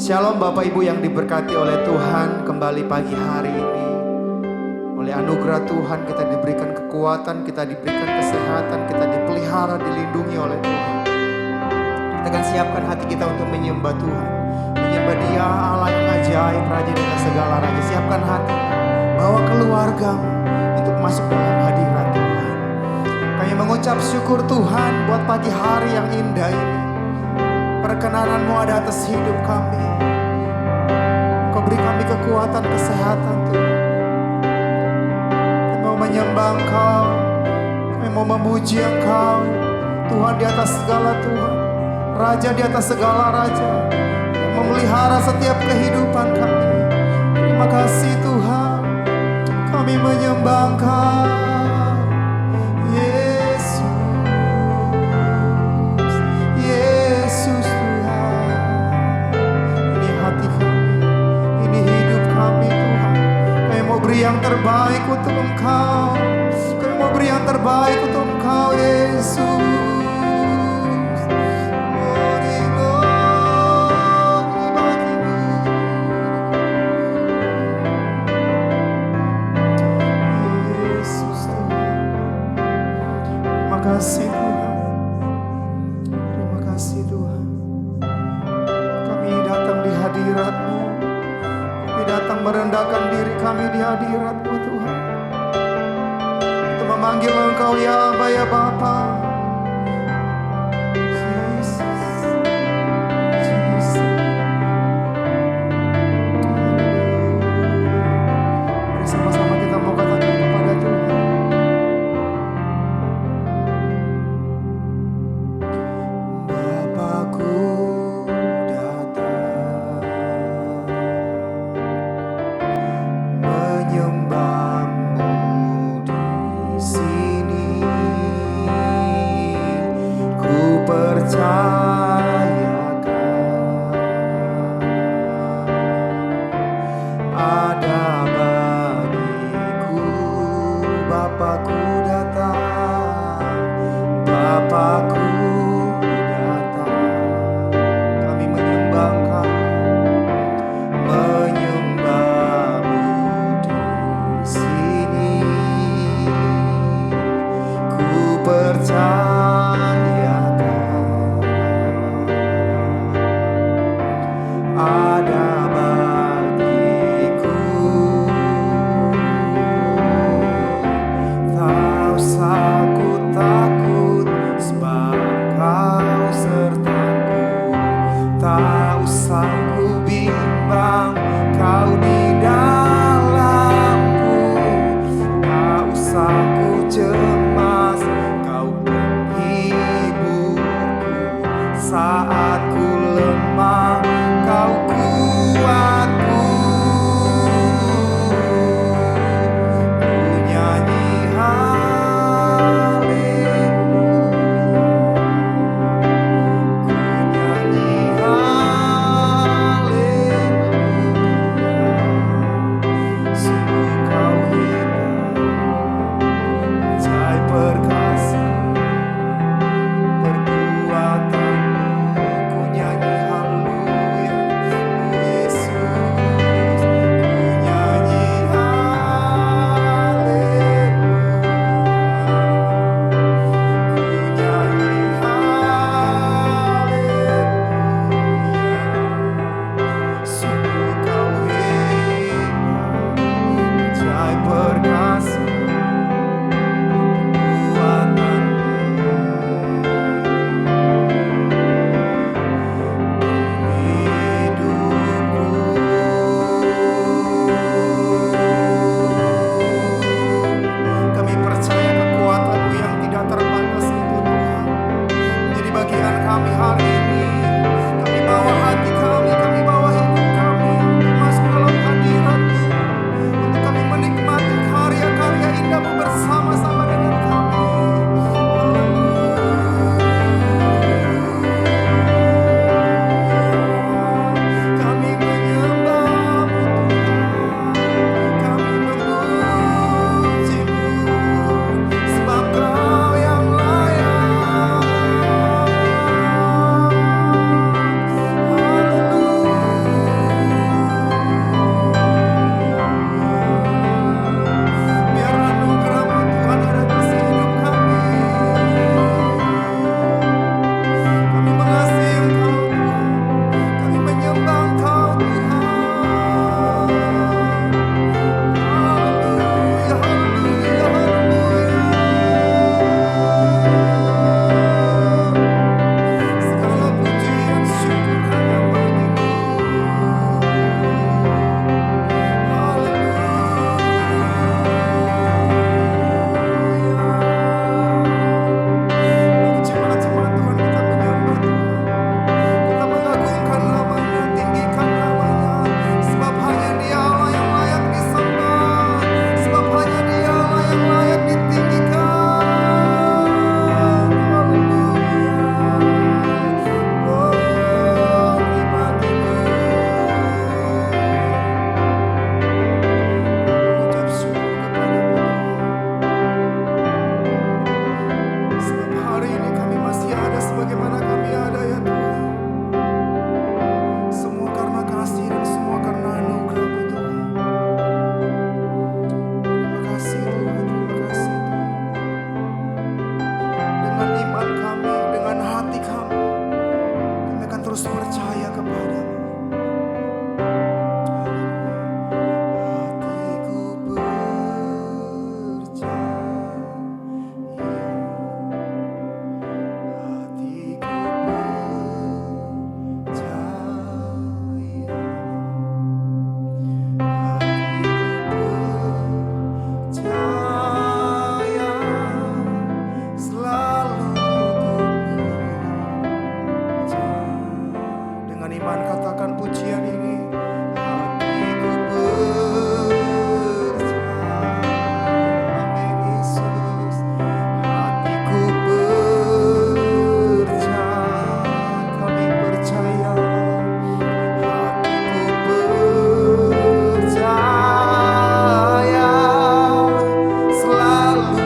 Shalom Bapak Ibu yang diberkati oleh Tuhan. Kembali pagi hari ini, oleh anugerah Tuhan kita diberikan kekuatan, kita diberikan kesehatan, kita dipelihara, dilindungi oleh Tuhan. Kita akan siapkan hati kita untuk menyembah Tuhan, menyembah Dia Allah yang ajaib, Raja di atas segala raja. Siapkan hati, bawa keluargamu untuk masuk dalam hadirat Tuhan. Kami mengucap syukur Tuhan buat pagi hari yang indah ini. Perkenanan-Mu ada atas hidup kami. Kau beri kami kekuatan, kesehatan Tuhan. Kami mau menyembah Engkau, kami mau memuji Engkau, Tuhan di atas segala Tuhan, Raja di atas segala Raja, yang memelihara setiap kehidupan kami. Terima kasih Tuhan, kami menyembah Engkau, Yesus, Yesus Tuhan. Ini hati kami, ini hidup kami Tuhan. Kami mau beri yang terbaik untuk Engkau, kami mau beri yang terbaik untuk Engkau Yesus. Terima kasih Tuhan, terima kasih Tuhan. Kami datang di hadirat-Mu, kami datang merendahkan diri kami di hadirat-Mu Tuhan, untuk memanggil Engkau ya Aba ya Bapa. Jesus, Jesus. Mari sama-sama kita mau katakan kepada Tuhan. Bapakku datang menyembah-Mu di sini. Ku percayakan ada bagiku. Bapakku datang, Bapakku datang. Kami menyembah Engkau, menyembah-Mu di sini. Ku percayakan ada bagiku. Tak usah ku takut, sebab Kau sertaku. Tak usah ku bimbang, Kau di dalamku. Tak usah ku cemas, Kau penghiburku. Saat ku lemah, Kau kuatku. Ku nyanyi haleluya, ku nyanyi haleluya. Sungguh Kau hebat, ajaib perkasa, perbuatan-Mu. Ku nyanyi haleluya. firman, katakan pujian ini. Hatiku percaya, amin Yesus. Hatiku percaya, kami percaya. Hatiku percaya, selalu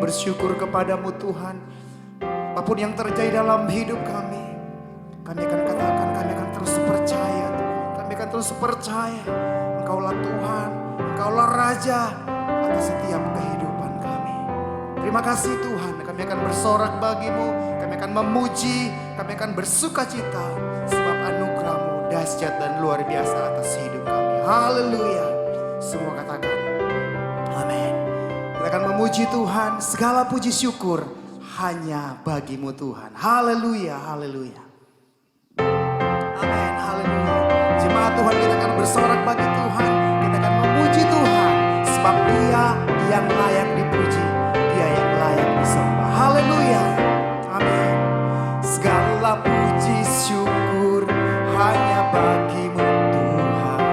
bersyukur kepadamu Tuhan. Apapun yang terjadi dalam hidup kami akan katakan, kami akan terus percaya Tuhan. Kami akan terus percaya Engkaulah Tuhan, Engkaulah Raja atas setiap kehidupan kami. Terima kasih Tuhan, kami akan bersorak bagimu, kami akan memuji, kami akan bersukacita sebab anugerah-Mu dahsyat dan luar biasa atas hidup kami. Haleluya. Semua katakan amin. Kita akan memuji Tuhan, segala puji syukur hanya bagimu Tuhan. Haleluya, haleluya. Amin, haleluya. Jemaat Tuhan, kita akan bersorak bagi Tuhan. Kita akan memuji Tuhan sebab Dia yang layak dipuji, Dia yang layak disembah. Haleluya. Amin. Segala puji syukur hanya bagimu Tuhan,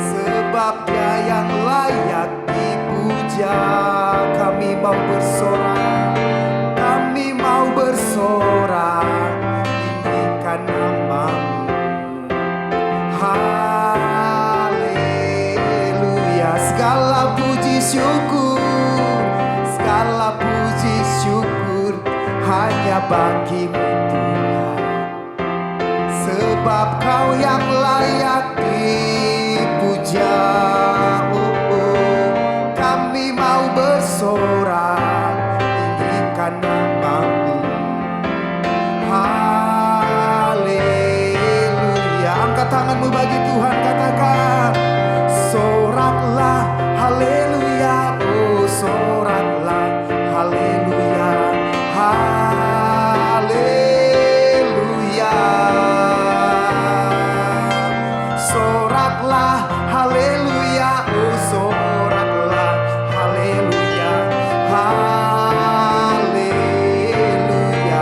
sebab Dia yang layak dipuja. Kami mau bersorak, kami mau bersorak, tinggikan nama-Mu. Haleluya. Segala puji syukur hanya bagimu Tuhan, sebab Kau yang layak dipuja. Kami mau bersorak, tinggikan nama-Mu. Haleluya. Angkat tanganmu bagi Tuhan, katakan soraklah haleluya. Oh soraklah haleluya. Haleluya. Soraklah haleluya. Oh soraklah haleluya. Haleluya.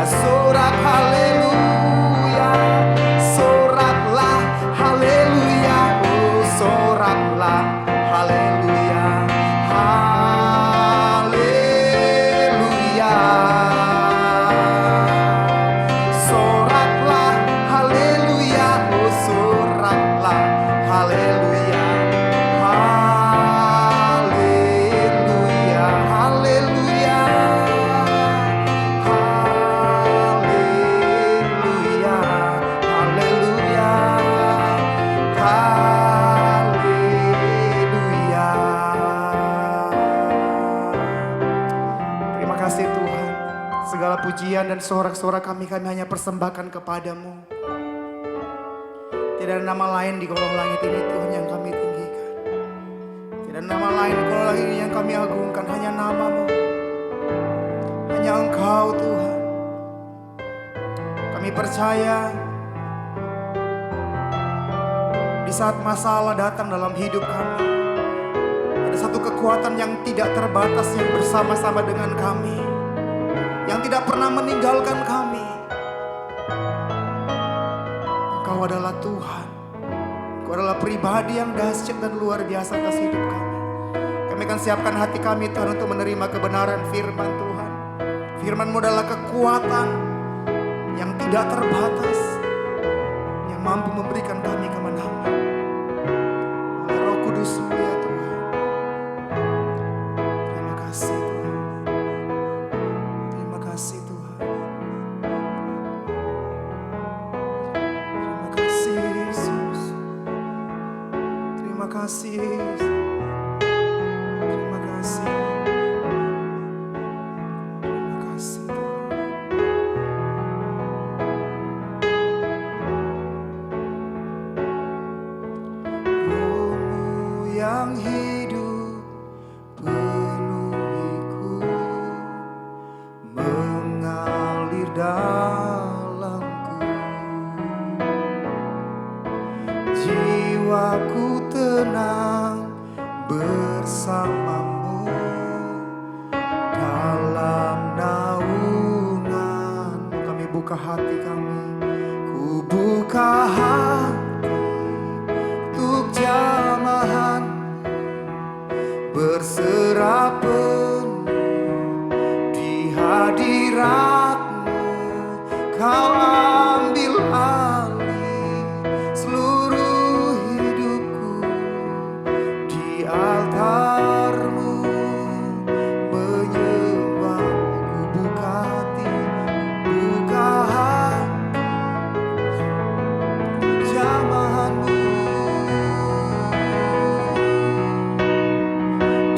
Sorak haleluya. Soraklah haleluya. pujian dan sorak-sorak kami hanya persembahkan kepadamu. Tidak ada nama lain di kolong langit ini Tuhan yang kami tinggikan. Tidak ada nama lain di kolong langit ini yang kami agungkan, hanya nama-Mu. Hanya Engkau Tuhan. Kami percaya di saat masalah datang dalam hidup kami, ada satu kekuatan yang tidak terbatas yang bersama-sama dengan kami, yang tidak pernah meninggalkan kami. Engkau adalah Tuhan. Engkau adalah pribadi yang dahsyat dan luar biasa atas hidup kami. Kami akan siapkan hati kami Tuhan untuk menerima kebenaran firman Tuhan. Firman-Mu adalah kekuatan yang tidak terbatas, yang mampu memberikan kami kemenangan. Oleh Roh Kudus-Mu ya Tuhan. Terima kasih Tuhan. Terima kasih Tuhan. Terima kasih Yesus. Terima kasih Yesus. Terima kasih. Terima kasih Tuhan. Roh-Mu yang hidup penuhiku, mengalir dalamku. Jiwaku tenang bersama-Mu dalam naungan. Kami buka hati kami, ku buka hati untuk jamahan, berserah penuh di hadirat-Mu. Kau ambil alih seluruh hidupku di altar-Mu, menyembah-Mu. Ku buka hati, buka hati, jamahan-Mu.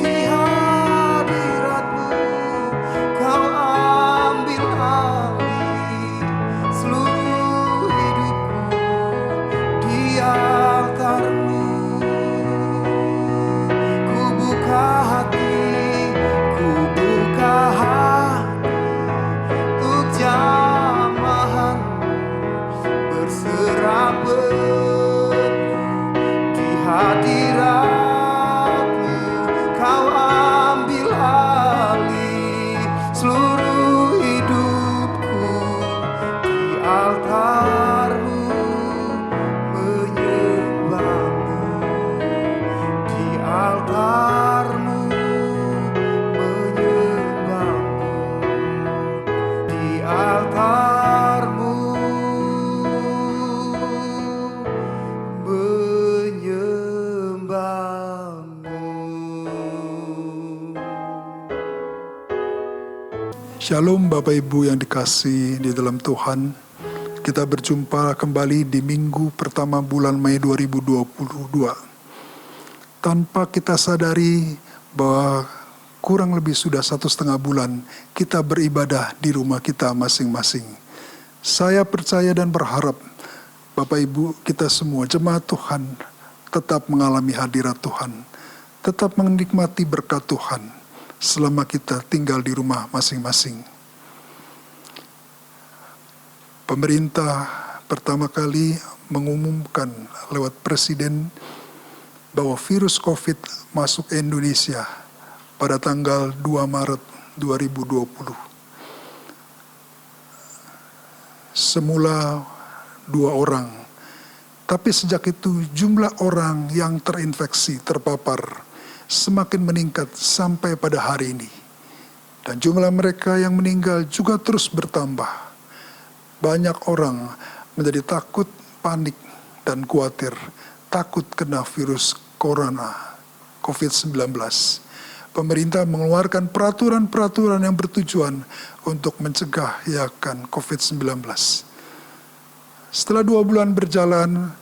Di hadirat-Mu, Kau ambil alih seluruh hidupku di altar-Mu. Ku buka hati, ku buka hati untuk jamahan-Mu, berserah penuh di hadirat-Mu. Kau ambil alih seluruh hidupku di altar-Mu, menyembah-Mu. Di altar-Mu, menyembah-Mu. Di altar-Mu, menyembah-Mu. Shalom Bapak Ibu yang dikasihi di dalam Tuhan. Kita berjumpa kembali di minggu pertama bulan Mei 2022. Tanpa kita sadari bahwa kurang lebih sudah 1,5 bulan kita beribadah di rumah kita masing-masing. Saya percaya dan berharap Bapak Ibu kita semua jemaat Tuhan tetap mengalami hadirat Tuhan, tetap menikmati berkat Tuhan selama kita tinggal di rumah masing-masing. Pemerintah pertama kali mengumumkan lewat Presiden bahwa virus COVID masuk Indonesia pada tanggal 2 Maret 2020. Semula 2 orang, tapi sejak itu jumlah orang yang terinfeksi, terpapar semakin meningkat sampai pada hari ini. Dan jumlah mereka yang meninggal juga terus bertambah. Banyak orang menjadi takut, panik, dan khawatir, takut kena virus corona, COVID-19. Pemerintah mengeluarkan peraturan-peraturan yang bertujuan untuk mencegah yakan COVID-19. Setelah 2 bulan berjalan,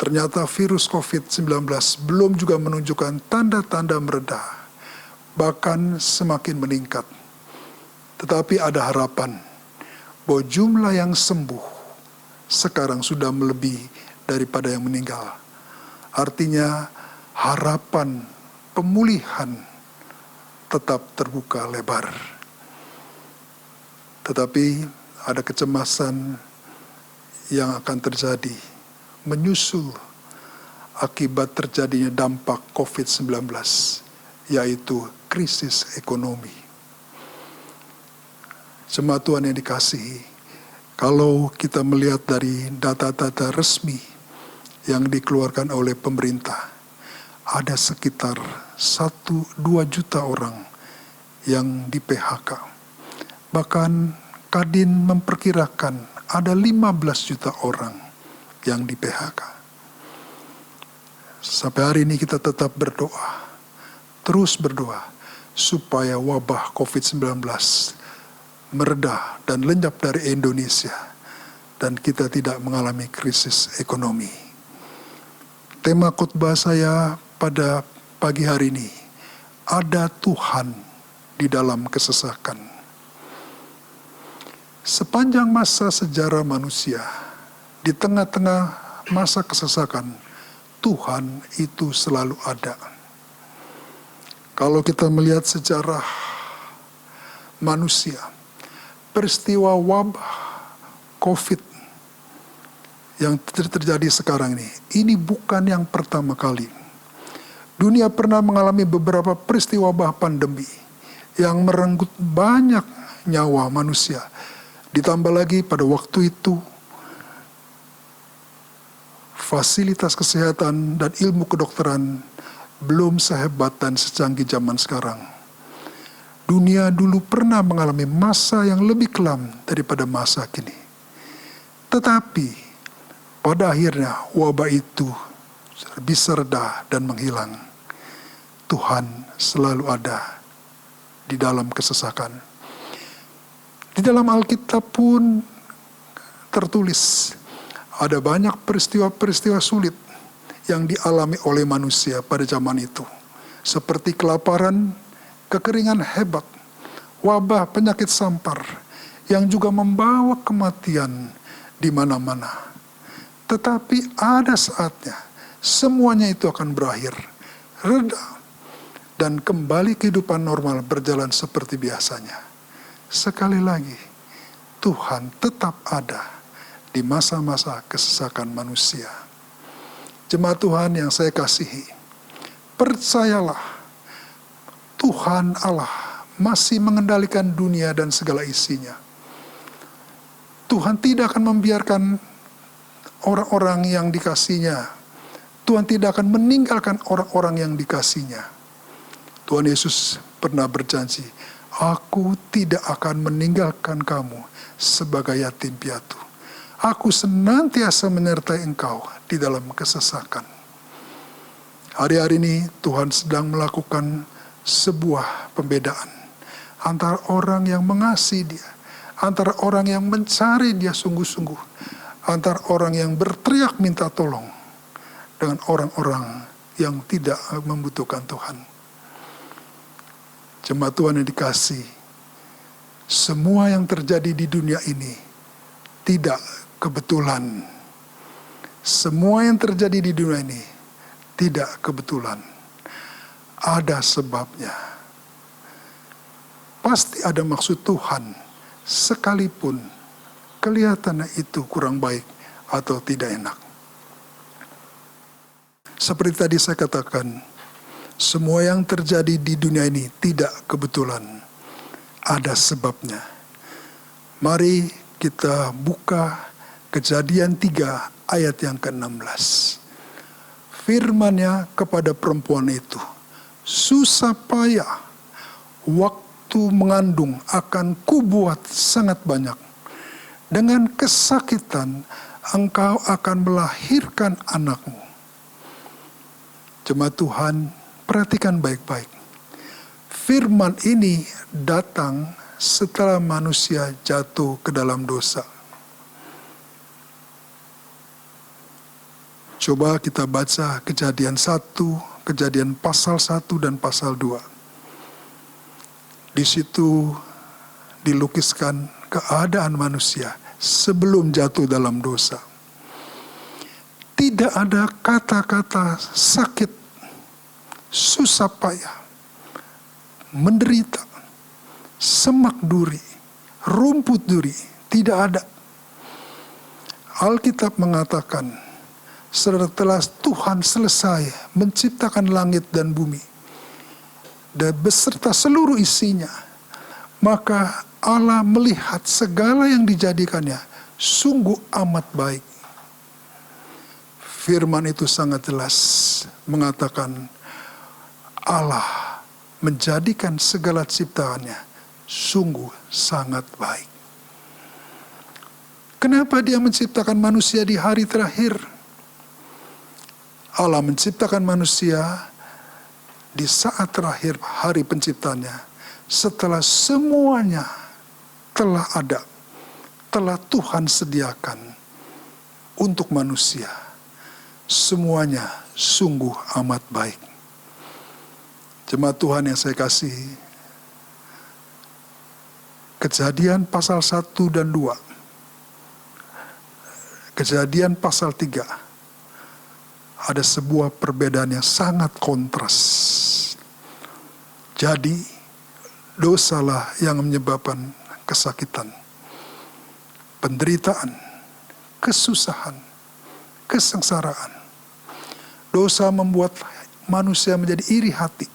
ternyata virus COVID-19 belum juga menunjukkan tanda-tanda mereda, bahkan semakin meningkat. Tetapi ada harapan. bahwa jumlah yang sembuh sekarang sudah melebihi daripada yang meninggal. Artinya harapan pemulihan tetap terbuka lebar. Tetapi ada kecemasan yang akan terjadi menyusul akibat terjadinya dampak COVID-19, yaitu krisis ekonomi. Jemaat Tuhan yang dikasihi, kalau kita melihat dari data-data resmi yang dikeluarkan oleh pemerintah, ada sekitar 1-2 juta orang yang di PHK. Bahkan Kadin memperkirakan ada 15 juta orang yang di PHK. Sampai hari ini kita tetap berdoa, terus berdoa, supaya wabah COVID-19 mereda dan lenyap dari Indonesia, dan kita tidak mengalami krisis ekonomi. Tema khotbah saya pada pagi hari ini, ada Tuhan di dalam kesesakan. Sepanjang masa sejarah manusia, di tengah-tengah masa kesesakan, Tuhan itu selalu ada. Kalau kita melihat sejarah manusia, peristiwa wabah COVID yang terjadi sekarang ini bukan yang pertama kali. Dunia pernah mengalami beberapa peristiwa wabah pandemi yang merenggut banyak nyawa manusia. Ditambah lagi pada waktu itu, fasilitas kesehatan dan ilmu kedokteran belum sehebat dan secanggih zaman sekarang. Dunia dulu pernah mengalami masa yang lebih kelam daripada masa kini. Tetapi pada akhirnya wabah itu bisa reda dan menghilang. Tuhan selalu ada di dalam kesesakan. Di dalam Alkitab pun tertulis ada banyak peristiwa-peristiwa sulit yang dialami oleh manusia pada zaman itu. Seperti kelaparan, kekeringan hebat, wabah penyakit sampar yang juga membawa kematian di mana-mana. Tetapi ada saatnya semuanya itu akan berakhir, reda, dan kembali kehidupan normal berjalan seperti biasanya. Sekali lagi, Tuhan tetap ada di masa-masa kesesakan manusia. Jemaat Tuhan yang saya kasihi, percayalah, Tuhan Allah masih mengendalikan dunia dan segala isinya. Tuhan tidak akan membiarkan orang-orang yang dikasihinya. Tuhan tidak akan meninggalkan orang-orang yang dikasihinya. Tuhan Yesus pernah berjanji, Aku tidak akan meninggalkan kamu sebagai yatim piatu. Aku senantiasa menyertai engkau di dalam kesesakan. Hari-hari ini Tuhan sedang melakukan sebuah pembedaan antara orang yang mengasihi Dia, antara orang yang mencari Dia sungguh-sungguh, antara orang yang berteriak minta tolong, dengan orang-orang yang tidak membutuhkan Tuhan. Jemaat Tuhan yang dikasihi, semua yang terjadi di dunia ini tidak kebetulan. Semua yang terjadi di dunia ini tidak kebetulan. Ada sebabnya. Pasti ada maksud Tuhan, sekalipun kelihatannya itu kurang baik atau tidak enak. Seperti tadi saya katakan, semua yang terjadi di dunia ini tidak kebetulan. Ada sebabnya. Mari kita buka Kejadian 3 ayat yang ke-16. Firman-Nya kepada perempuan itu, susah payah waktu mengandung akan kubuat sangat banyak. Dengan kesakitan engkau akan melahirkan anakmu. Jemaat Tuhan, perhatikan baik-baik. Firman ini datang setelah manusia jatuh ke dalam dosa. Coba kita baca Kejadian 1, Kejadian pasal 1 dan pasal 2. Di situ dilukiskan keadaan manusia sebelum jatuh dalam dosa. Tidak ada kata-kata sakit, susah payah, menderita, semak duri, rumput duri, tidak ada. Alkitab mengatakan, setelah Tuhan selesai menciptakan langit dan bumi, dan beserta seluruh isinya, maka Allah melihat segala yang dijadikannya sungguh amat baik. Firman itu sangat jelas mengatakan Allah menjadikan segala ciptaannya sungguh sangat baik. Kenapa Dia menciptakan manusia di hari terakhir? Allah menciptakan manusia di saat terakhir hari penciptanya, setelah semuanya telah ada, telah Tuhan sediakan untuk manusia. Semuanya sungguh amat baik. Jemaat Tuhan yang saya kasihi, Kejadian pasal 1 dan 2, Kejadian pasal 3, ada sebuah perbedaan yang sangat kontras. Jadi, dosalah yang menyebabkan kesakitan, penderitaan, kesusahan, kesengsaraan. Dosa membuat manusia menjadi iri hati,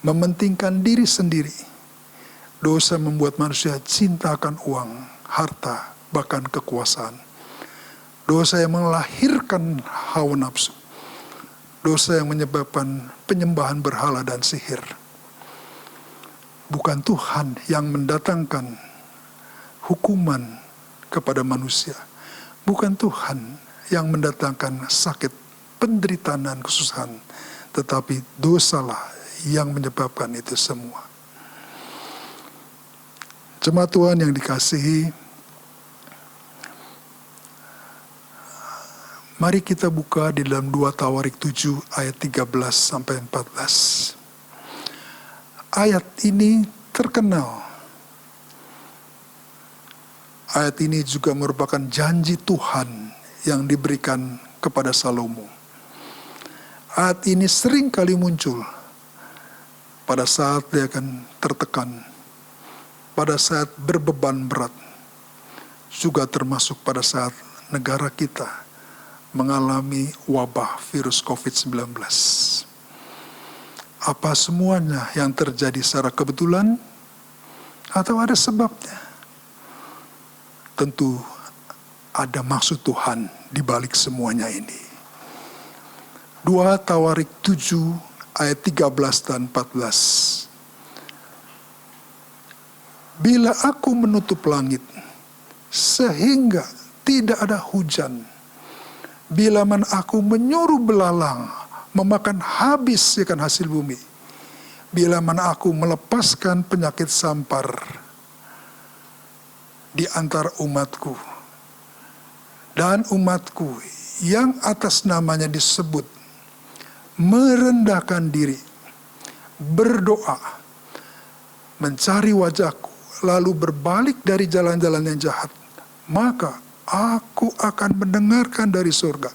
mementingkan diri sendiri. Dosa membuat manusia cintakan uang, harta, bahkan kekuasaan. Dosa yang melahirkan hawa nafsu. Dosa yang menyebabkan penyembahan berhala dan sihir. Bukan Tuhan yang mendatangkan hukuman kepada manusia. Bukan Tuhan yang mendatangkan sakit, penderitaan dan kesusahan. Tetapi dosalah yang menyebabkan itu semua. Jemaat Tuhan yang dikasihi, mari kita buka di dalam 2 Tawarik 7 ayat 13 sampai 14. Ayat ini terkenal. Ayat ini juga merupakan janji Tuhan yang diberikan kepada Salomo. Ayat ini sering kali muncul pada saat dia akan tertekan, pada saat berbeban berat, juga termasuk pada saat negara kita mengalami wabah virus COVID-19. Apa semuanya yang terjadi secara kebetulan atau ada sebabnya? Tentu ada maksud Tuhan di balik semuanya ini. 2 Tawarik 7 ayat 13 dan 14. Bila aku menutup langit sehingga tidak ada hujan, bila mana aku menyuruh belalang memakan habis ikan hasil bumi, bila mana aku melepaskan penyakit sampar di antara umatku, dan umatku yang atas namanya disebut merendahkan diri, berdoa, mencari wajahku, lalu berbalik dari jalan-jalan yang jahat, maka aku akan mendengarkan dari surga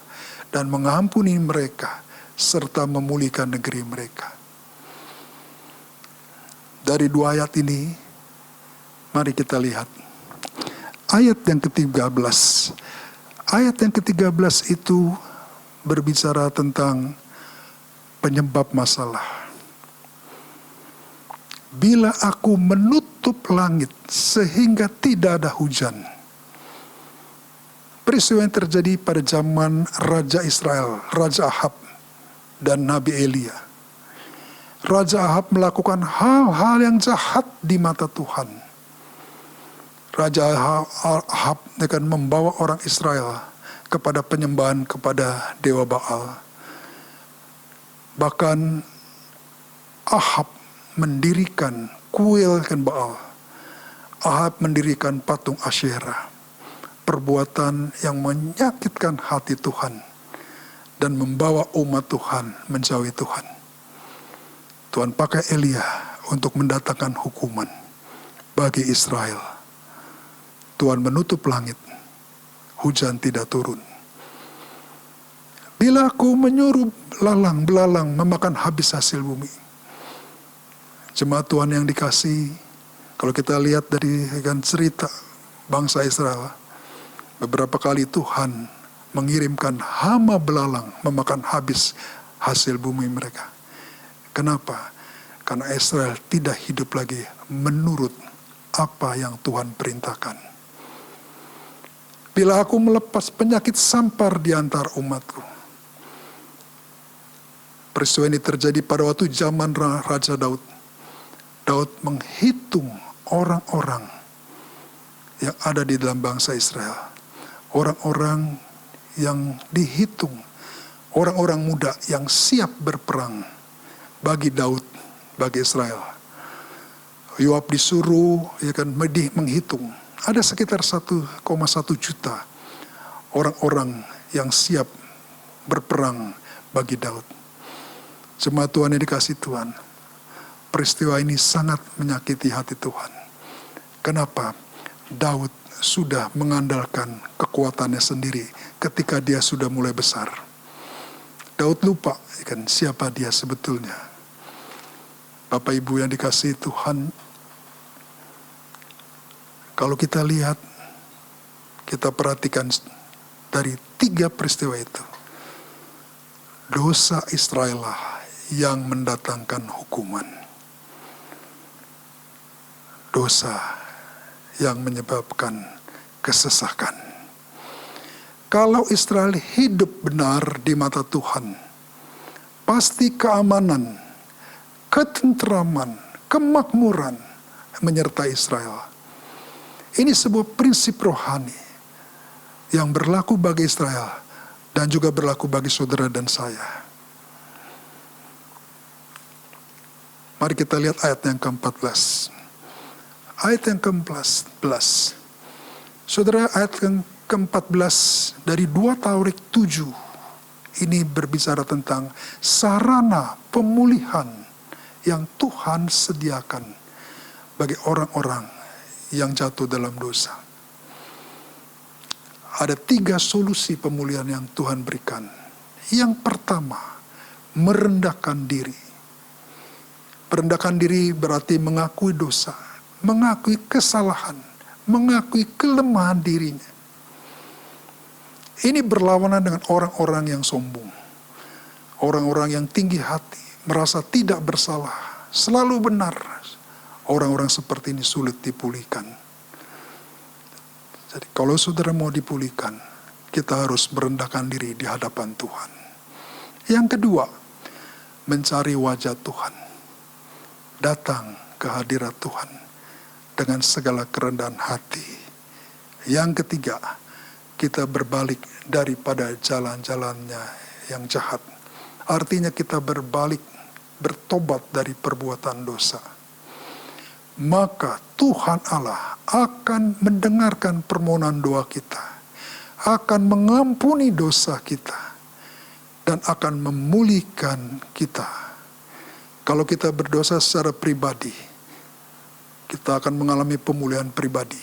dan mengampuni mereka serta memulihkan negeri mereka. Dari 2 ayat ini, mari kita lihat ayat yang ke-13. Ayat yang ke-13 itu berbicara tentang penyebab masalah. Bila aku menutup langit sehingga tidak ada hujan. Peristiwa yang terjadi pada zaman Raja Israel, Raja Ahab dan Nabi Elia. Raja Ahab melakukan hal-hal yang jahat di mata Tuhan. Raja Ahab akan membawa orang Israel kepada penyembahan kepada Dewa Baal. Bahkan Ahab mendirikan kuil Baal. Ahab mendirikan patung Asyera. Perbuatan yang menyakitkan hati Tuhan dan membawa umat Tuhan menjauhi Tuhan. Tuhan pakai Elia untuk mendatangkan hukuman bagi Israel. Tuhan menutup langit, hujan tidak turun. Bila aku menyuruh belalang memakan habis hasil bumi. Jemaat Tuhan yang dikasihi, kalau kita lihat dari cerita bangsa Israel, beberapa kali Tuhan mengirimkan hama belalang memakan habis hasil bumi mereka. Kenapa? Karena Israel tidak hidup lagi menurut apa yang Tuhan perintahkan. Bila aku melepas penyakit sampar di antara umatku. Peristiwa ini terjadi pada waktu zaman Raja Daud. Daud menghitung orang-orang yang ada di dalam bangsa Israel. Orang-orang yang dihitung, orang-orang muda yang siap berperang bagi Daud, bagi Israel. Yoab disuruh menghitung. Ada sekitar 1,1 juta orang-orang yang siap berperang bagi Daud. Jemaat Tuhan yang dikasihi Tuhan, peristiwa ini sangat menyakiti hati Tuhan. Kenapa? Daud sudah mengandalkan kekuatannya sendiri ketika dia sudah mulai besar. Daud lupa siapa dia sebetulnya. Bapak Ibu yang dikasihi Tuhan, kalau kita lihat, kita perhatikan dari 3 peristiwa itu, dosa Israel lah yang mendatangkan hukuman. Dosa yang menyebabkan kesesakan. Kalau Israel hidup benar di mata Tuhan, pasti keamanan, ketentraman, kemakmuran menyertai Israel. Ini sebuah prinsip rohani yang berlaku bagi Israel dan juga berlaku bagi saudara dan saya. Mari kita lihat ayat yang ke-14. Ayat yang ke-14. Saudara, ayat yang ke-14 dari 2 Taurik 7 ini berbicara tentang sarana pemulihan yang Tuhan sediakan bagi orang-orang yang jatuh dalam dosa. Ada 3 solusi pemulihan yang Tuhan berikan. Yang pertama, merendahkan diri. Merendahkan diri berarti mengakui dosa, mengakui kesalahan, mengakui kelemahan dirinya. Ini berlawanan dengan orang-orang yang sombong. Orang-orang yang tinggi hati, merasa tidak bersalah, selalu benar. Orang-orang seperti ini sulit dipulihkan. Jadi kalau saudara mau dipulihkan, kita harus merendahkan diri di hadapan Tuhan. Yang kedua, mencari wajah Tuhan. Datang ke hadirat Tuhan dengan segala kerendahan hati. Yang ketiga, kita berbalik daripada jalan-jalannya yang jahat. Artinya kita berbalik, bertobat dari perbuatan dosa. Maka Tuhan Allah akan mendengarkan permohonan doa kita, akan mengampuni dosa kita, dan akan memulihkan kita. Kalau kita berdosa secara pribadi, kita akan mengalami pemulihan pribadi.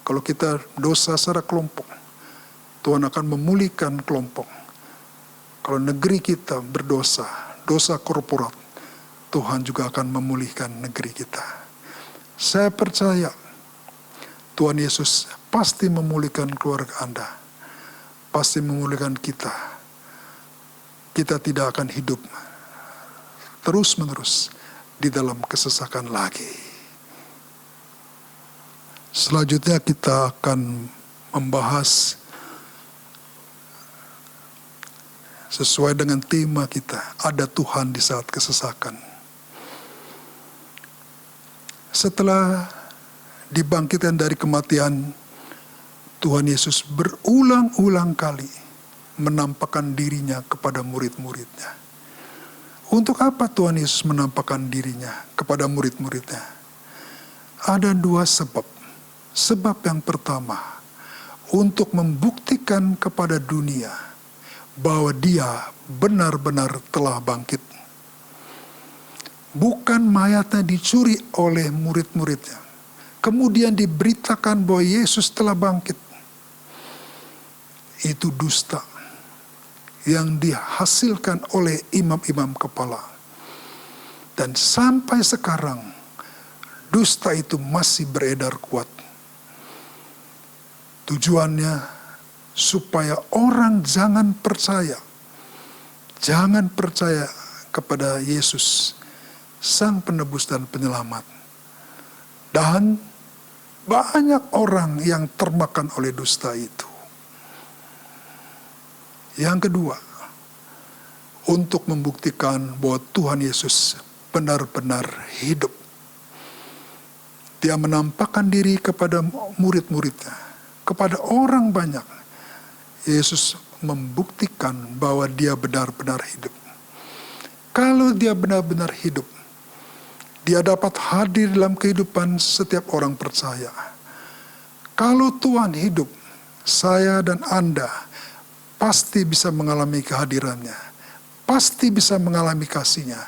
Kalau kita dosa secara kelompok, Tuhan akan memulihkan kelompok. Kalau negeri kita berdosa, dosa korporat, Tuhan juga akan memulihkan negeri kita. Saya percaya Tuhan Yesus pasti memulihkan keluarga Anda. Pasti memulihkan kita. Kita tidak akan hidup terus-menerus di dalam kesesakan lagi. Selanjutnya kita akan membahas sesuai dengan tema kita, ada Tuhan di saat kesesakan. Setelah dibangkitkan dari kematian, Tuhan Yesus berulang-ulang kali menampakkan dirinya kepada murid-muridnya. Untuk apa Tuhan Yesus menampakkan dirinya kepada murid-muridnya? Ada 2 sebab. Sebab yang pertama, untuk membuktikan kepada dunia bahwa dia benar-benar telah bangkit. Bukan mayatnya dicuri oleh murid-muridnya, kemudian diberitakan bahwa Yesus telah bangkit. Itu dusta yang dihasilkan oleh imam-imam kepala. Dan sampai sekarang, dusta itu masih beredar kuat. Tujuannya supaya orang jangan percaya kepada Yesus, Sang Penebus dan Penyelamat. Dan banyak orang yang termakan oleh dusta itu. Yang kedua, untuk membuktikan bahwa Tuhan Yesus benar-benar hidup. Dia menampakkan diri kepada murid-muridnya, kepada orang banyak. Yesus membuktikan bahwa dia benar-benar hidup. Kalau dia benar-benar hidup, dia dapat hadir dalam kehidupan setiap orang percaya. Kalau Tuhan hidup, saya dan Anda pasti bisa mengalami kehadirannya, pasti bisa mengalami kasih-Nya,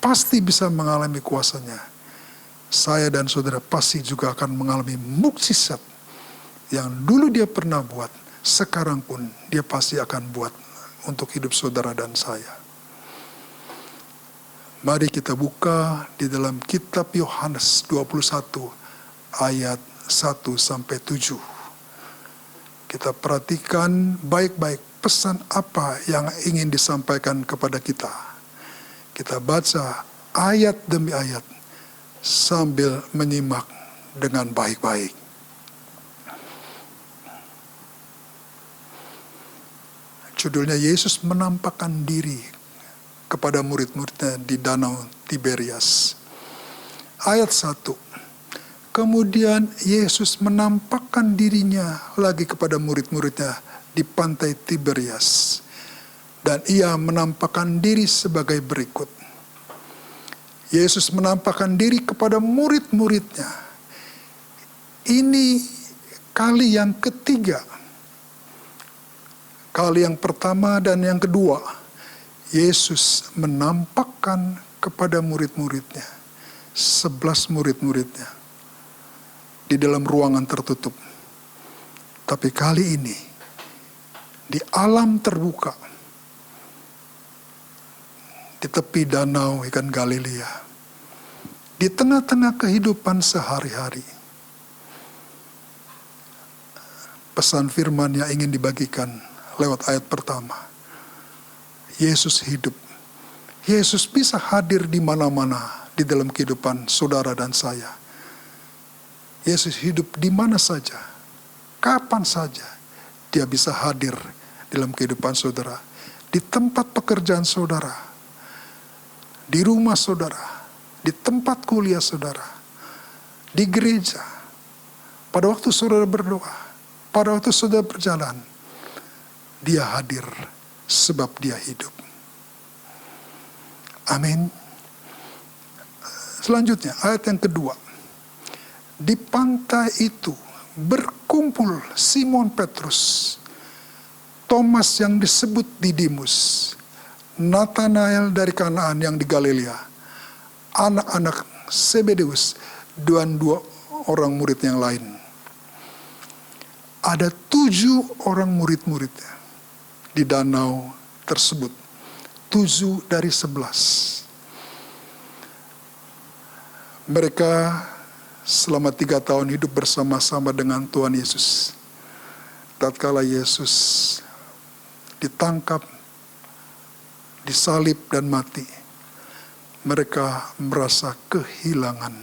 pasti bisa mengalami kuasa-Nya. Saya dan saudara pasti juga akan mengalami mukjizat yang dulu dia pernah buat, sekarang pun dia pasti akan buat untuk hidup saudara dan saya. Mari kita buka di dalam kitab Yohanes 21 ayat 1-7. Kita perhatikan baik-baik pesan apa yang ingin disampaikan kepada kita. Kita baca ayat demi ayat sambil menyimak dengan baik-baik. Judulnya Yesus menampakkan diri kepada murid-muridnya di Danau Tiberias. Ayat 1. Kemudian Yesus menampakkan dirinya lagi kepada murid-muridnya di pantai Tiberias. Dan ia menampakkan diri sebagai berikut. Yesus menampakkan diri kepada murid-muridnya. Ini kali yang ketiga. Kali yang pertama dan yang kedua, Yesus menampakkan kepada murid-muridnya, 11 murid-muridnya, di dalam ruangan tertutup. Tapi kali ini, di alam terbuka, di tepi danau ikan Galilea, di tengah-tengah kehidupan sehari-hari. Pesan firman yang ingin dibagikan lewat ayat pertama. Yesus hidup. Yesus bisa hadir di mana-mana di dalam kehidupan saudara dan saya. Yesus hidup di mana saja, kapan saja dia bisa hadir dalam kehidupan saudara. Di tempat pekerjaan saudara, di rumah saudara, di tempat kuliah saudara, di gereja, pada waktu saudara berdoa, pada waktu saudara berjalan, dia hadir sebab dia hidup. Amin. Selanjutnya, ayat yang kedua. Di pantai itu berkumpul Simon Petrus, Thomas yang disebut Didimus, Nathanael dari Kanaan yang di Galilea, anak-anak Zebedeus, dan 2 orang murid yang lain. Ada 7 orang murid-muridnya di danau tersebut. 7 dari 11. Mereka selama 3 tahun hidup bersama-sama dengan Tuhan Yesus. Tatkala Yesus ditangkap, disalib dan mati, mereka merasa kehilangan.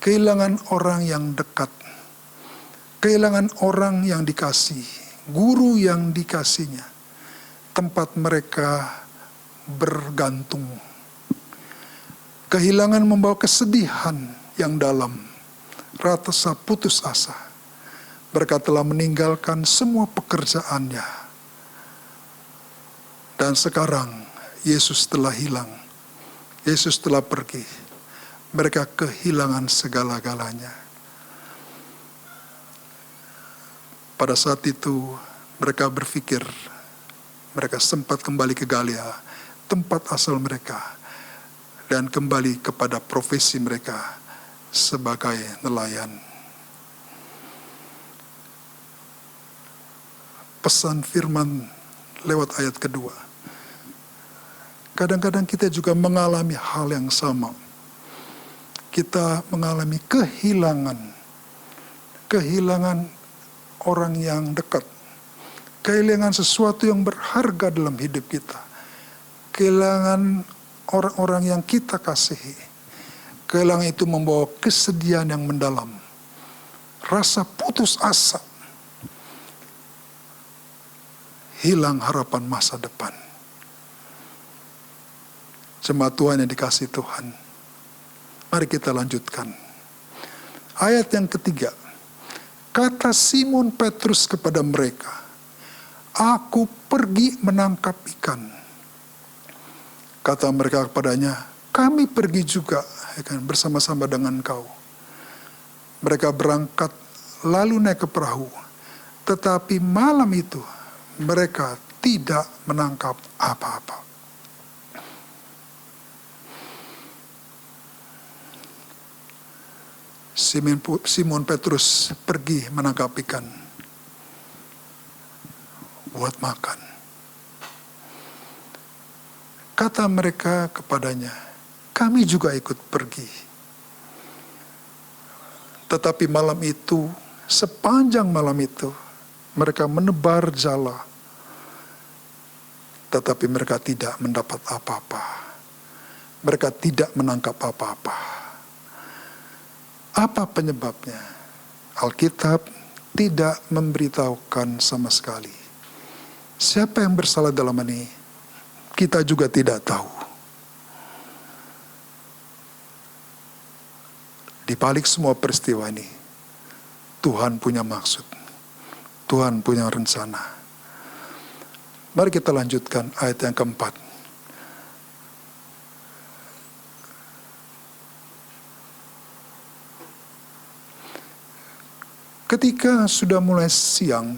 Kehilangan orang yang dekat. Kehilangan orang yang dikasih. Guru yang dikasihnya. Tempat mereka bergantung. Kehilangan membawa kesedihan yang dalam, rasa putus asa. Mereka telah meninggalkan semua pekerjaannya. Dan sekarang Yesus telah hilang. Yesus telah pergi. Mereka kehilangan segala-galanya. Pada saat itu mereka berpikir, mereka sempat kembali ke Galilea, tempat asal mereka, dan kembali kepada profesi mereka sebagai nelayan. Pesan firman lewat ayat kedua. Kadang-kadang kita juga mengalami hal yang sama. Kita mengalami kehilangan orang yang dekat, kehilangan sesuatu yang berharga dalam hidup kita, kehilangan orang-orang yang kita kasihi. Kehilangan itu membawa kesedihan yang mendalam, rasa putus asa, hilang harapan masa depan. Jemaat Tuhan yang dikasihi Tuhan, mari kita lanjutkan. Ayat yang ketiga, kata Simon Petrus kepada mereka, "Aku pergi menangkap ikan." Kata mereka kepadanya, "Kami pergi juga, ya kan, bersama-sama dengan kau." Mereka berangkat lalu naik ke perahu, tetapi malam itu mereka tidak menangkap apa-apa. Simon Petrus pergi menangkap ikan buat makan. Kata mereka kepadanya, "Kami juga ikut pergi." Tetapi malam itu, sepanjang malam itu, mereka menebar jala, tetapi mereka tidak mendapat apa-apa. Mereka tidak menangkap apa-apa. Apa penyebabnya? Alkitab tidak memberitahukan sama sekali. Siapa yang bersalah dalam ini? Kita juga tidak tahu. Di balik semua peristiwa ini, Tuhan punya maksud. Tuhan punya rencana. Mari kita lanjutkan ayat yang keempat. Ketika sudah mulai siang,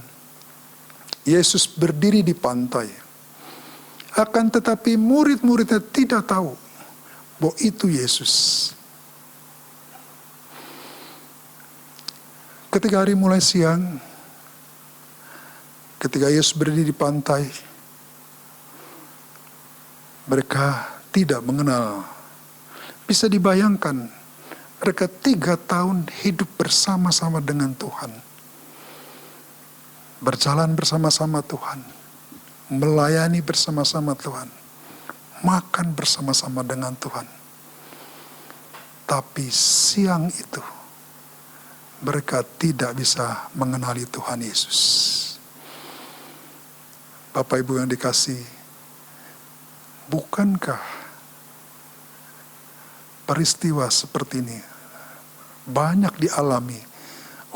Yesus berdiri di pantai. Akan tetapi murid-muridnya tidak tahu bahwa itu Yesus. Ketika hari mulai siang, ketika Yesus berdiri di pantai, mereka tidak mengenal. Bisa dibayangkan, mereka 3 tahun hidup bersama-sama dengan Tuhan. Berjalan bersama-sama Tuhan. Melayani bersama-sama Tuhan. Makan bersama-sama dengan Tuhan. Tapi siang itu, mereka tidak bisa mengenali Tuhan Yesus. Bapak Ibu yang dikasihi, bukankah peristiwa seperti ini banyak dialami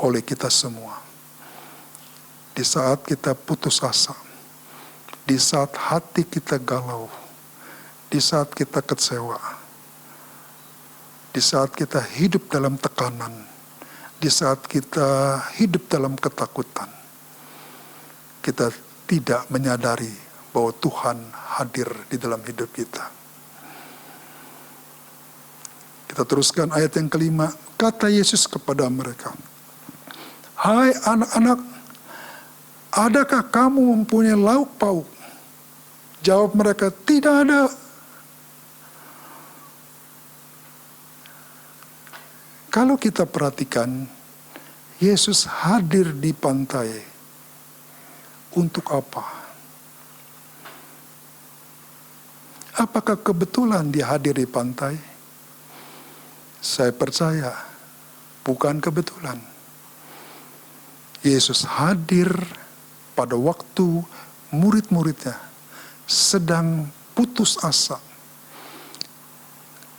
oleh kita semua? Di saat kita putus asa, di saat hati kita galau, di saat kita kecewa, di saat kita hidup dalam tekanan, di saat kita hidup dalam ketakutan, kita tidak menyadari bahwa Tuhan hadir di dalam hidup kita. Kita teruskan ayat yang kelima. Kata Yesus kepada mereka, "Hai anak-anak, adakah kamu mempunyai lauk pauk?" Jawab mereka, "Tidak ada." Kalau kita perhatikan, Yesus hadir di pantai untuk apa? Apakah kebetulan dia hadir di pantai? Saya percaya bukan kebetulan. Yesus hadir pada waktu murid-muridnya sedang putus asa,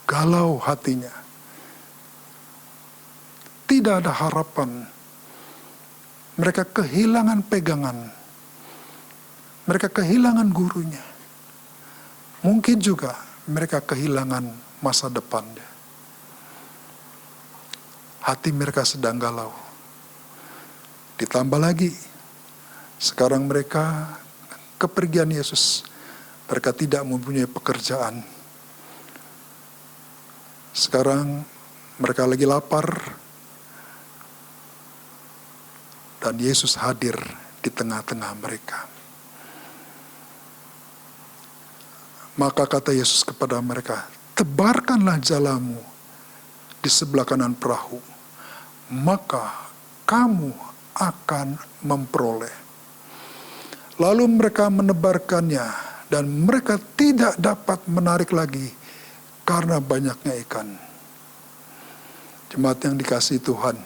galau hatinya, tidak ada harapan. Mereka kehilangan pegangan, mereka kehilangan gurunya. Mungkin juga mereka kehilangan masa depannya. Hati mereka sedang galau. Ditambah lagi, sekarang mereka kepergian Yesus. Mereka tidak mempunyai pekerjaan. Sekarang Mereka lagi lapar, dan Yesus hadir di tengah-tengah mereka. Maka kata Yesus kepada mereka, tebarkanlah jalamu di sebelah kanan perahu, maka kamu akan memperoleh. Lalu mereka menebarkannya, dan mereka tidak dapat menarik lagi karena banyaknya ikan. Jemaat yang dikasihi Tuhan,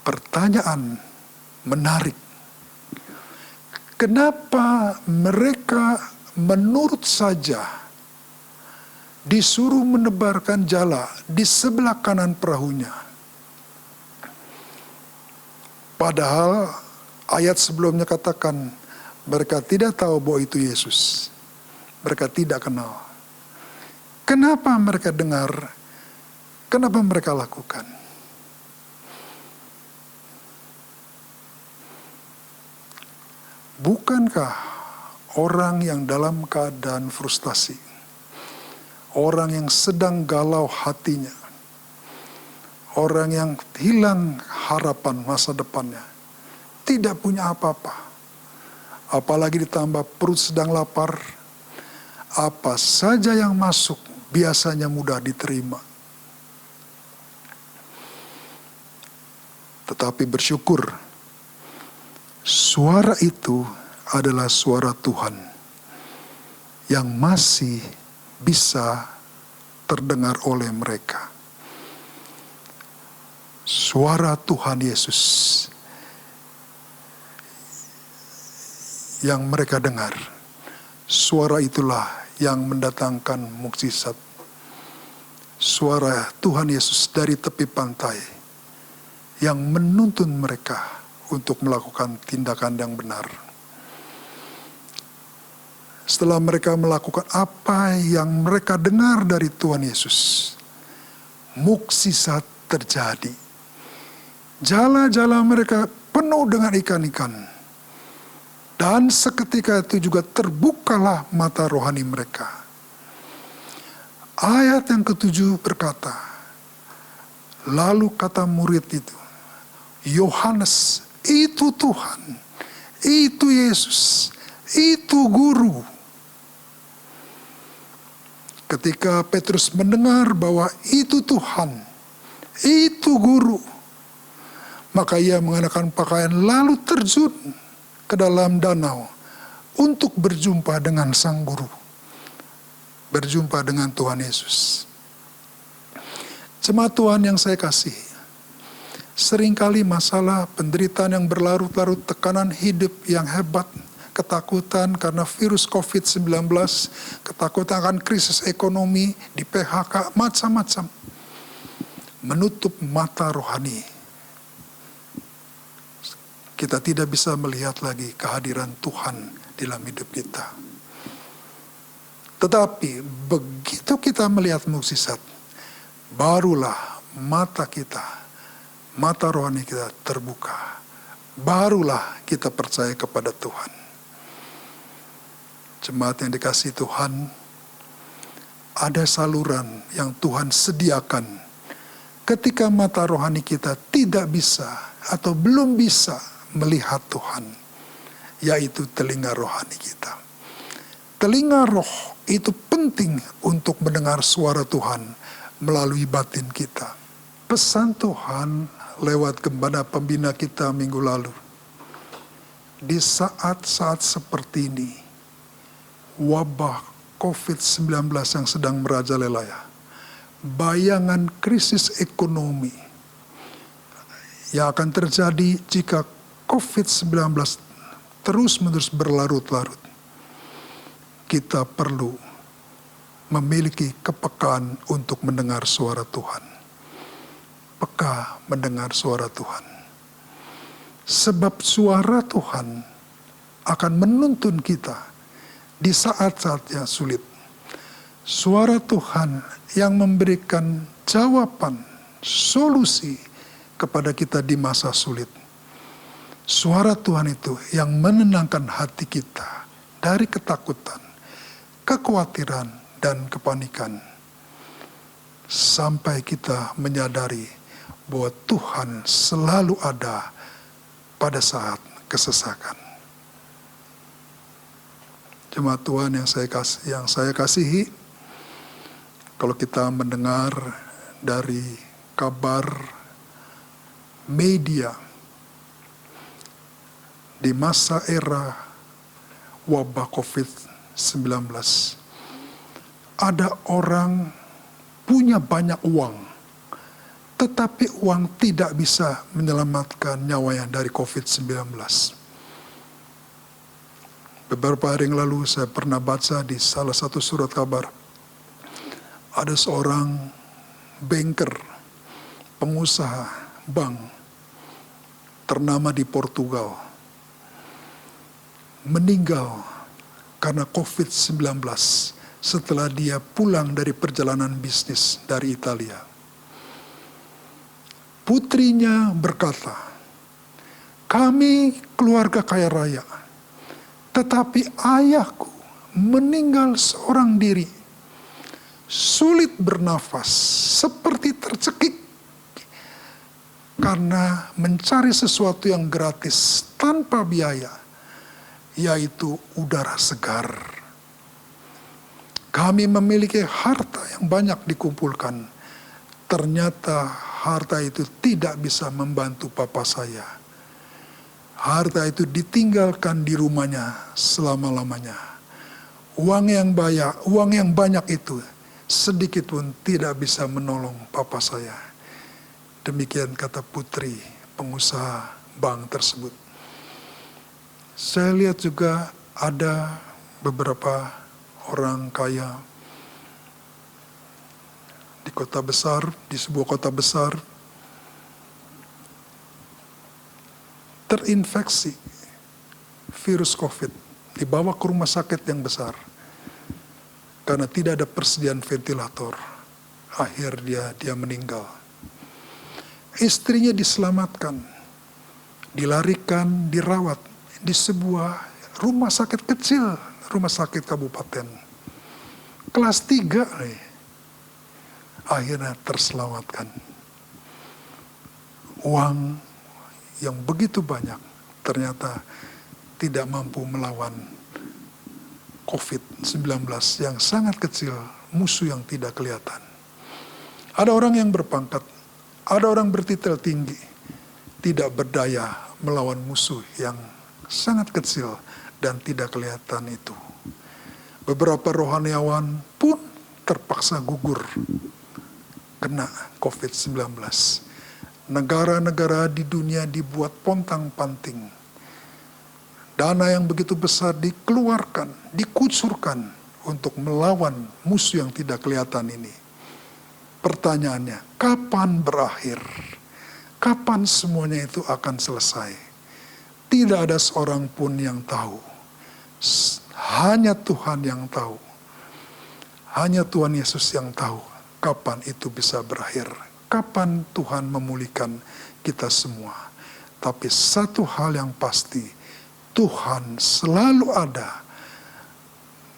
pertanyaan menarik. Kenapa mereka menurut saja disuruh menebarkan jala di sebelah kanan perahunya? Padahal ayat sebelumnya katakan mereka tidak tahu bahwa itu Yesus. Mereka tidak kenal. Kenapa mereka dengar? Kenapa mereka lakukan? Bukankah orang yang dalam keadaan frustasi, orang yang sedang galau hatinya, orang yang hilang harapan masa depannya, tidak punya apa-apa, apalagi ditambah perut sedang lapar, apa saja yang masuk biasanya mudah diterima. Tetapi bersyukur, suara itu adalah suara Tuhan yang masih bisa terdengar oleh mereka. Suara Tuhan Yesus yang mereka dengar. Suara itulah yang mendatangkan mukjizat. Suara Tuhan Yesus dari tepi pantai yang menuntun mereka untuk melakukan tindakan yang benar. Setelah mereka melakukan apa yang mereka dengar dari Tuhan Yesus, mukjizat terjadi. Jala-jala mereka penuh dengan ikan-ikan. Dan seketika itu juga terbukalah mata rohani mereka. Ayat yang ke-7 berkata, lalu kata murid itu, Yohanes, itu Tuhan, itu Yesus, itu Guru. Ketika Petrus mendengar bahwa itu Tuhan, itu Guru, maka ia mengenakan pakaian lalu terjun ke dalam danau untuk berjumpa dengan Sang Guru, berjumpa dengan Tuhan Yesus. Jemaat Tuhan yang saya kasihi, seringkali masalah penderitaan yang berlarut-larut, tekanan hidup yang hebat, ketakutan karena virus COVID-19, ketakutan akan krisis ekonomi, di PHK, macam-macam, menutup mata rohani. Kita tidak bisa melihat lagi kehadiran Tuhan dalam hidup kita. Tetapi begitu kita melihat mukjizat, barulah mata kita, mata rohani kita terbuka. Barulah kita percaya kepada Tuhan. Jemaat yang dikasihi Tuhan, ada saluran yang Tuhan sediakan ketika mata rohani kita tidak bisa atau belum bisa melihat Tuhan, yaitu telinga rohani kita. Telinga roh itu penting untuk mendengar suara Tuhan melalui batin kita. Pesan Tuhan lewat gembala pembina kita minggu lalu, di saat-saat seperti ini, wabah COVID-19 yang sedang merajalela, bayangan krisis ekonomi yang akan terjadi jika COVID-19 terus-menerus berlarut-larut, kita perlu memiliki kepekaan untuk mendengar suara Tuhan. Peka mendengar suara Tuhan. Sebab suara Tuhan akan menuntun kita di saat-saat yang sulit. Suara Tuhan yang memberikan jawaban, solusi kepada kita di masa sulit. Suara Tuhan itu yang menenangkan hati kita dari ketakutan, kekhawatiran, dan kepanikan. sampai kita menyadari bahwa Tuhan selalu ada pada saat kesesakan. Jemaat Tuhan yang saya kasihi, kalau kita mendengar dari kabar media di masa era wabah COVID-19, ada orang punya banyak uang, tetapi uang tidak bisa menyelamatkan nyawanya dari COVID-19. Beberapa hari yang lalu saya pernah baca di salah satu surat kabar, ada seorang banker, pengusaha bank ternama di Portugal, meninggal karena COVID-19 setelah dia pulang dari perjalanan bisnis dari Italia. Putrinya berkata, "Kami keluarga kaya raya, tetapi ayahku meninggal seorang diri, sulit bernafas, seperti tercekik, karena mencari sesuatu yang gratis tanpa biaya, yaitu udara segar. Kami memiliki harta yang banyak dikumpulkan. Ternyata harta itu tidak bisa membantu papa saya. Harta itu ditinggalkan di rumahnya selama-lamanya. Uang yang banyak itu sedikit pun tidak bisa menolong papa saya." Demikian kata putri pengusaha bank tersebut. Saya lihat juga ada beberapa orang kaya di kota besar, di sebuah kota besar, terinfeksi virus COVID, dibawa ke rumah sakit yang besar karena tidak ada persediaan ventilator. Akhirnya dia meninggal. Istrinya diselamatkan, dilarikan, dirawat di sebuah rumah sakit kecil, rumah sakit kabupaten. Kelas 3 akhirnya terselamatkan. Uang yang begitu banyak ternyata tidak mampu melawan COVID-19 yang sangat kecil, musuh yang tidak kelihatan. Ada orang yang berpangkat, ada orang bertitel tinggi, tidak berdaya melawan musuh yang sangat kecil dan tidak kelihatan itu. Beberapa rohaniawan pun terpaksa gugur kena COVID-19. Negara-negara di dunia dibuat pontang-panting. Dana yang begitu besar dikeluarkan, dikucurkan untuk melawan musuh yang tidak kelihatan ini. Pertanyaannya, kapan berakhir? Kapan semuanya itu akan selesai? Tidak ada seorang pun yang tahu. Hanya Tuhan yang tahu. Hanya Tuhan Yesus yang tahu kapan itu bisa berakhir. Kapan Tuhan memulihkan kita semua. Tapi satu hal yang pasti, Tuhan selalu ada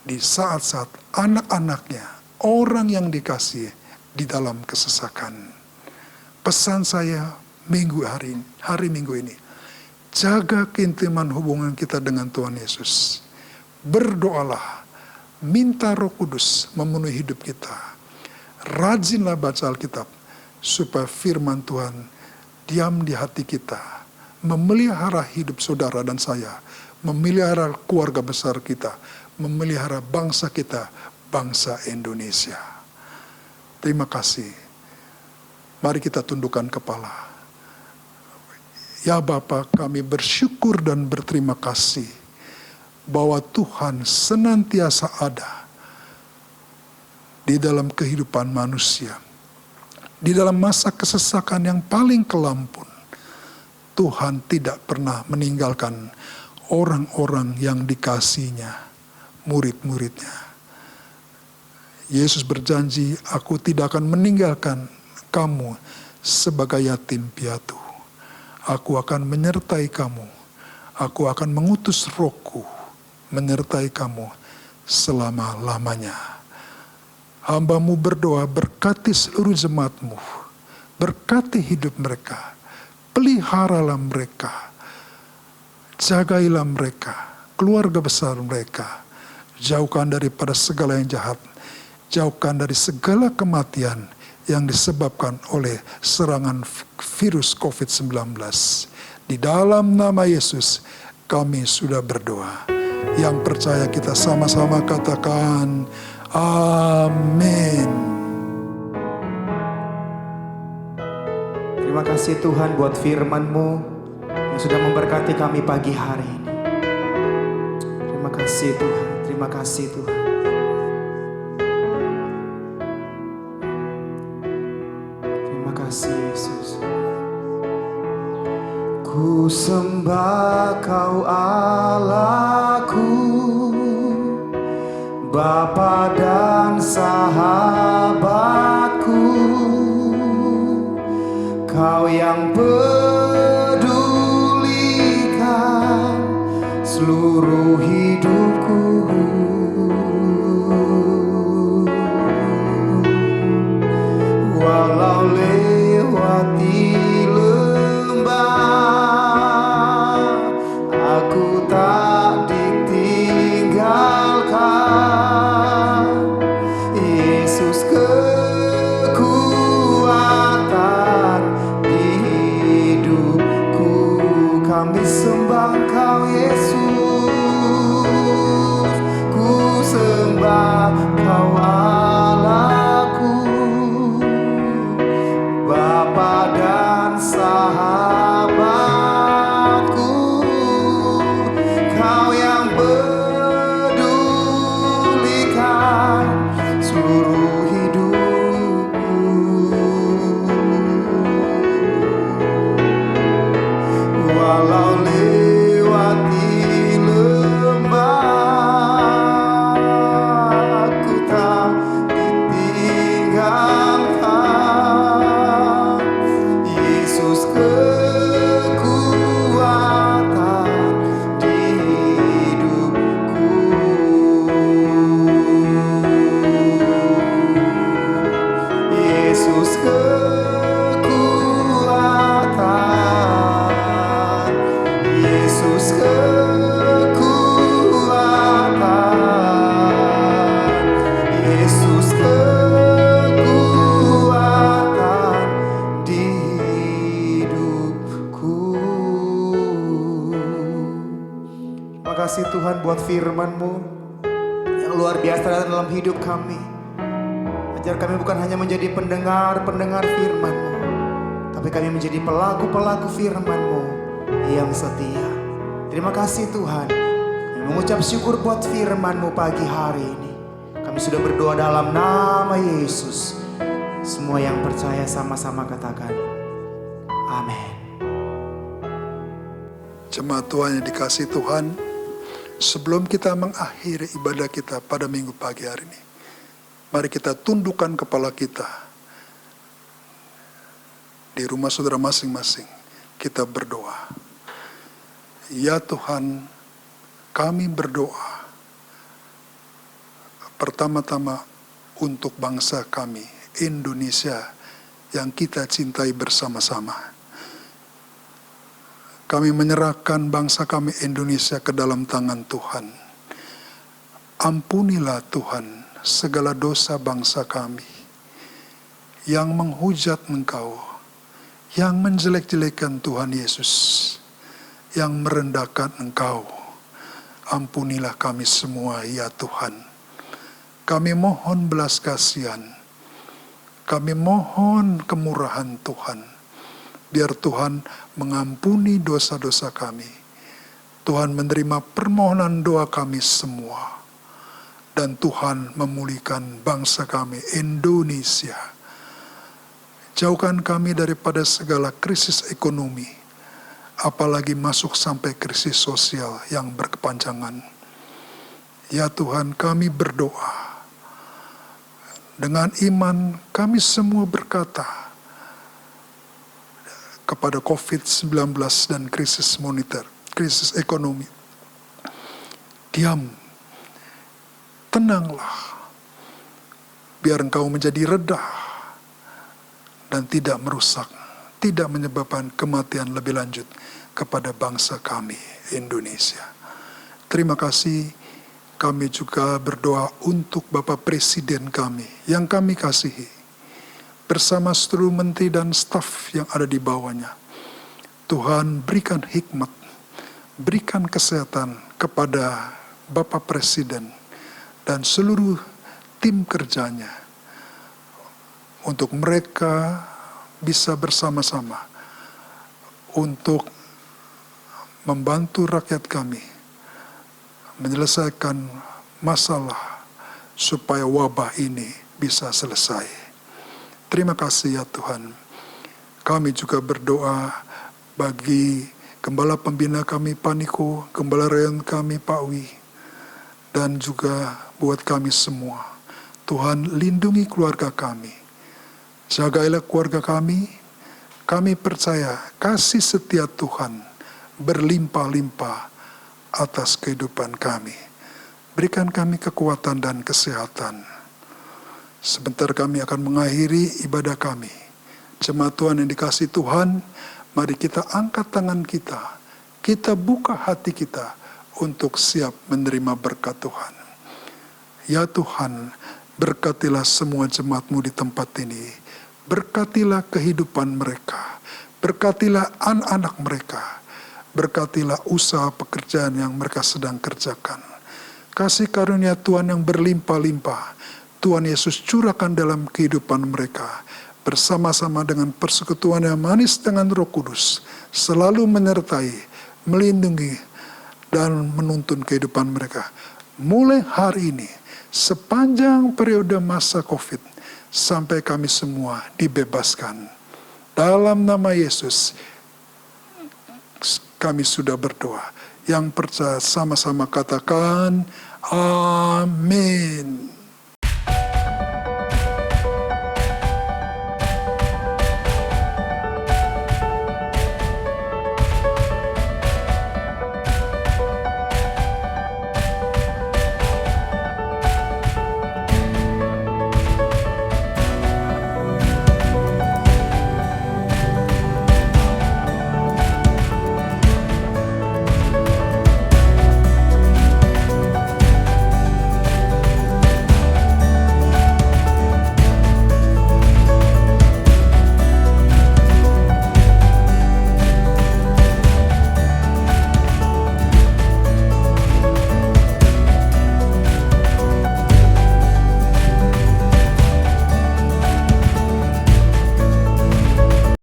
di saat-saat anak-anaknya, orang yang dikasihi di dalam kesesakan. Pesan saya hari Minggu ini, jaga keintiman hubungan kita dengan Tuhan Yesus. Berdoalah, minta Roh Kudus memenuhi hidup kita. Rajinlah baca Alkitab, supaya firman Tuhan diam di hati kita, memelihara hidup saudara dan saya, memelihara keluarga besar kita, memelihara bangsa kita, bangsa Indonesia. Terima kasih. Mari kita tundukkan kepala. Ya Bapa, kami bersyukur dan berterima kasih bahwa Tuhan senantiasa ada di dalam kehidupan manusia. Di dalam masa kesesakan yang paling kelam pun, Tuhan tidak pernah meninggalkan orang-orang yang dikasihinya, murid-muridnya. Yesus berjanji, "Aku tidak akan meninggalkan kamu sebagai yatim piatu. Aku akan menyertai kamu. Aku akan mengutus Rohku menyertai kamu selama-lamanya." Hamba-Mu berdoa, berkati seluruh jemaat-Mu. Berkati hidup mereka. Peliharalah mereka. Jagailah mereka. Keluarga besar mereka. Jauhkan daripada segala yang jahat. Jauhkan dari segala kematian yang disebabkan oleh serangan virus COVID-19. Di dalam nama Yesus kami sudah berdoa. Yang percaya kita sama-sama katakan amin. Terima kasih Tuhan buat firman-Mu yang sudah memberkati kami pagi hari ini. Terima kasih Tuhan, terima kasih Tuhan. Terima kasih Yesus. Ku sembah Kau Allahku, Bapa dan sahabatku, Kau yang pedulikan seluruh hidupku. Walau lewati lembah, aku tak ditinggalkan. Yesus kekuatan di hidupku. Kami sembah Kau Yesus. Ku sembah Kau Allahku, Bapa dan sahabatku, Kau yang pedulikan seluruh hidupku. Walau lewati lembah, aku tak ditinggalkan. Yesus kekuatan di hidupku. Yesus kekuatan. Yesus kekuatan. Yesus kekuatan di hidupku. Terima kasih Tuhan buat firman-Mu yang luar biasa dalam hidup kami. Ajar kami bukan hanya menjadi pendengar-pendengar firman-Mu, tapi kami menjadi pelaku-pelaku firman-Mu yang setia. Terima kasih Tuhan. Kami mengucap syukur buat firman-Mu pagi hari ini. Kami sudah berdoa dalam nama Yesus. Semua yang percaya sama-sama katakan amin. Jemaat Tuhan yang dikasihi Tuhan, sebelum kita mengakhiri ibadah kita pada minggu pagi hari ini, mari kita tundukkan kepala kita di rumah saudara masing-masing. Kita berdoa. Ya Tuhan, kami berdoa pertama-tama untuk bangsa kami, Indonesia, yang kita cintai bersama-sama. Kami menyerahkan bangsa kami Indonesia ke dalam tangan Tuhan. Ampunilah Tuhan segala dosa bangsa kami yang menghujat Engkau, yang menjelek-jelekan Tuhan Yesus, yang merendahkan Engkau. Ampunilah kami semua ya Tuhan. Kami mohon belas kasihan. Kami mohon kemurahan Tuhan. Biar Tuhan mengampuni dosa-dosa kami. Tuhan menerima permohonan doa kami semua. Dan Tuhan memulihkan bangsa kami Indonesia. Jauhkan kami daripada segala krisis ekonomi. Apalagi masuk sampai krisis sosial yang berkepanjangan. Ya Tuhan, kami berdoa. Dengan iman kami semua berkata, kepada COVID-19 dan krisis moneter, krisis ekonomi. Diam, tenanglah, biar Engkau menjadi reda dan tidak merusak, tidak menyebabkan kematian lebih lanjut kepada bangsa kami, Indonesia. Terima kasih. Kami juga berdoa untuk Bapak Presiden kami yang kami kasihi, bersama seluruh menteri dan staf yang ada di bawahnya. Tuhan berikan hikmat, berikan kesehatan kepada Bapak Presiden dan seluruh tim kerjanya, untuk mereka bisa bersama-sama untuk membantu rakyat kami menyelesaikan masalah supaya wabah ini bisa selesai. Terima kasih ya Tuhan. Kami juga berdoa bagi Gembala Pembina kami Pak Niko, Gembala Rayon kami Pak Wi, dan juga buat kami semua. Tuhan lindungi keluarga kami. Jagailah keluarga kami. Kami percaya kasih setia Tuhan berlimpah-limpah atas kehidupan kami. Berikan kami kekuatan dan kesehatan. Sebentar kami akan mengakhiri ibadah kami. Jemaat Tuhan yang dikasihi Tuhan, mari kita angkat tangan kita. Kita buka hati kita untuk siap menerima berkat Tuhan. Ya Tuhan, berkatilah semua jemaat-Mu di tempat ini. Berkatilah kehidupan mereka. Berkatilah anak-anak mereka. Berkatilah usaha pekerjaan yang mereka sedang kerjakan. Kasih karunia Tuhan yang berlimpah-limpah, Tuhan Yesus curahkan dalam kehidupan mereka. Bersama-sama dengan persekutuan yang manis dengan Roh Kudus, selalu menyertai, melindungi, dan menuntun kehidupan mereka. Mulai hari ini, sepanjang periode masa COVID, sampai kami semua dibebaskan. Dalam nama Yesus, kami sudah berdoa. Yang percaya sama-sama katakan, amin.